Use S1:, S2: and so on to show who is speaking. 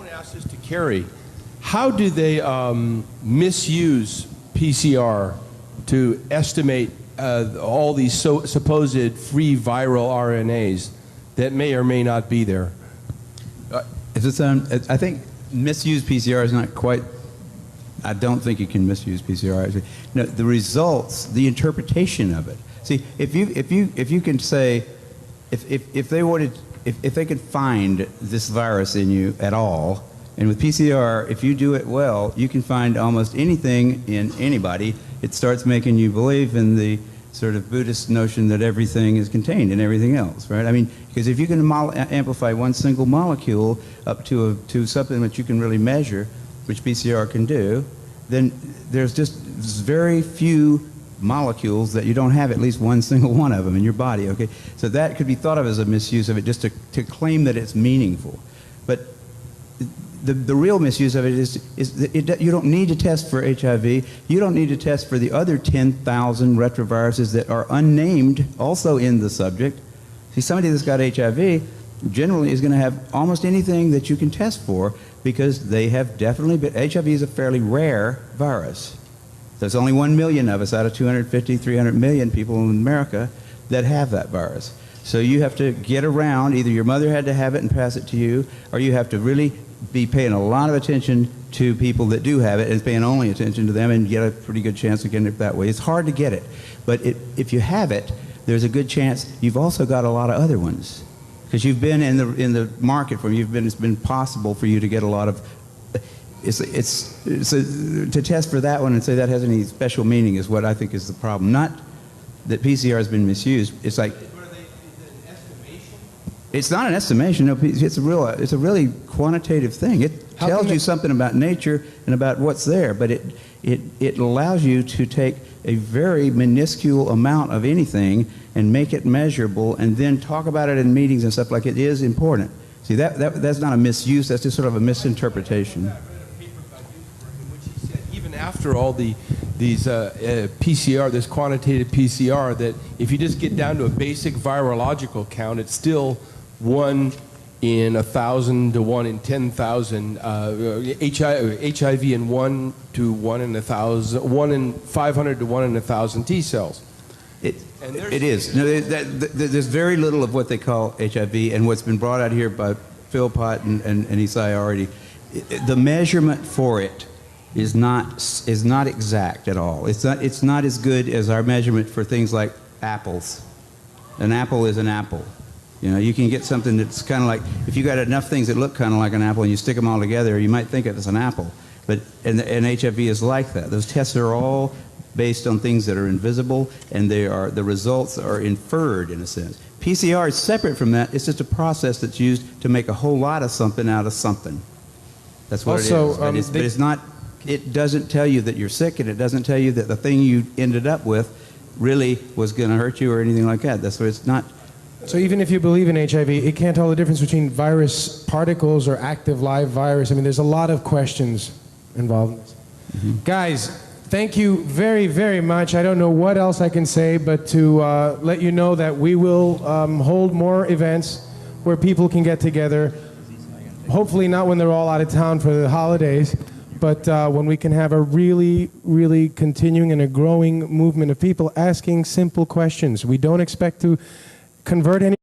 S1: want to ask this to Carrie. How do they misuse PCR to estimate all these supposed free viral RNAs that may or may not be there?
S2: I think misuse PCR is not quite. I don't think you can misuse PCR. Actually. No, the results, the interpretation of it. See, if you can say, if they could find this virus in you at all, and with PCR, if you do it well, you can find almost anything in anybody. It starts making you believe in the sort of Buddhist notion that everything is contained in everything else, right? I mean, because if you can amplify one single molecule up to something that you can really measure, which PCR can do, then there's just very few molecules that you don't have at least one single one of them in your body, okay? So that could be thought of as a misuse of it, just to claim that it's meaningful. But the real misuse of it is that you don't need to test for HIV. You don't need to test for the other 10,000 retroviruses that are unnamed also in the subject. See, somebody that's got HIV generally is going to have almost anything that you can test for because they have definitely been. HIV is a fairly rare virus. There's only 1 million of us out of 250, 300 million people in America that have that virus. So you have to get around, either your mother had to have it and pass it to you, or you have to really be paying a lot of attention to people that do have it and paying only attention to them and get a pretty good chance of getting it that way. It's hard to get it, but if you have it, there's a good chance you've also got a lot of other ones. Because you've been in the market for it's been possible for you to get a lot of. To test for that one and say that has any special meaning is what I think is the problem. Not that PCR has been misused. It's like. It's not an estimation. No, it's a really quantitative thing. It tells you something about nature and about what's there, but it allows you to take a very minuscule amount of anything and make it measurable, and then talk about it in meetings and stuff like it is important. See, that's not a misuse. That's just sort of a misinterpretation.
S1: Even after all these PCR, this quantitative PCR, that if you just get down to a basic virological count, it's still 1 in 1,000 to 1 in 10,000. HIV in 1 to 1 in 1,000, 1 in 500 to 1 in 1,000 T cells.
S2: It is. No, there's very little of what they call HIV, and what's been brought out here by Philpott and Isai already. The measurement for it is not exact at all. It's not as good as our measurement for things like apples. An apple is an apple. You know, you can get something that's kind of like, if you got enough things that look kind of like an apple and you stick them all together, you might think it's an apple. But and HIV is like that. Those tests are all based on things that are invisible, and the results are inferred in a sense. PCR is separate from that. It's just a process that's used to make a whole lot of something out of something. That's what it is. But it's not. It doesn't tell you that you're sick, and it doesn't tell you that the thing you ended up with really was going to hurt you or anything like that. That's what it's not.
S3: So even if you believe in HIV, it can't tell the difference between virus particles or active live virus. I mean, there's a lot of questions involved in this.
S2: Mm-hmm.
S3: Guys, thank you very, very much. I don't know what else I can say, but to let you know that we will hold more events where people can get together. Hopefully not when they're all out of town for the holidays, but when we can have a really, really continuing and a growing movement of people asking simple questions. We don't expect to convert any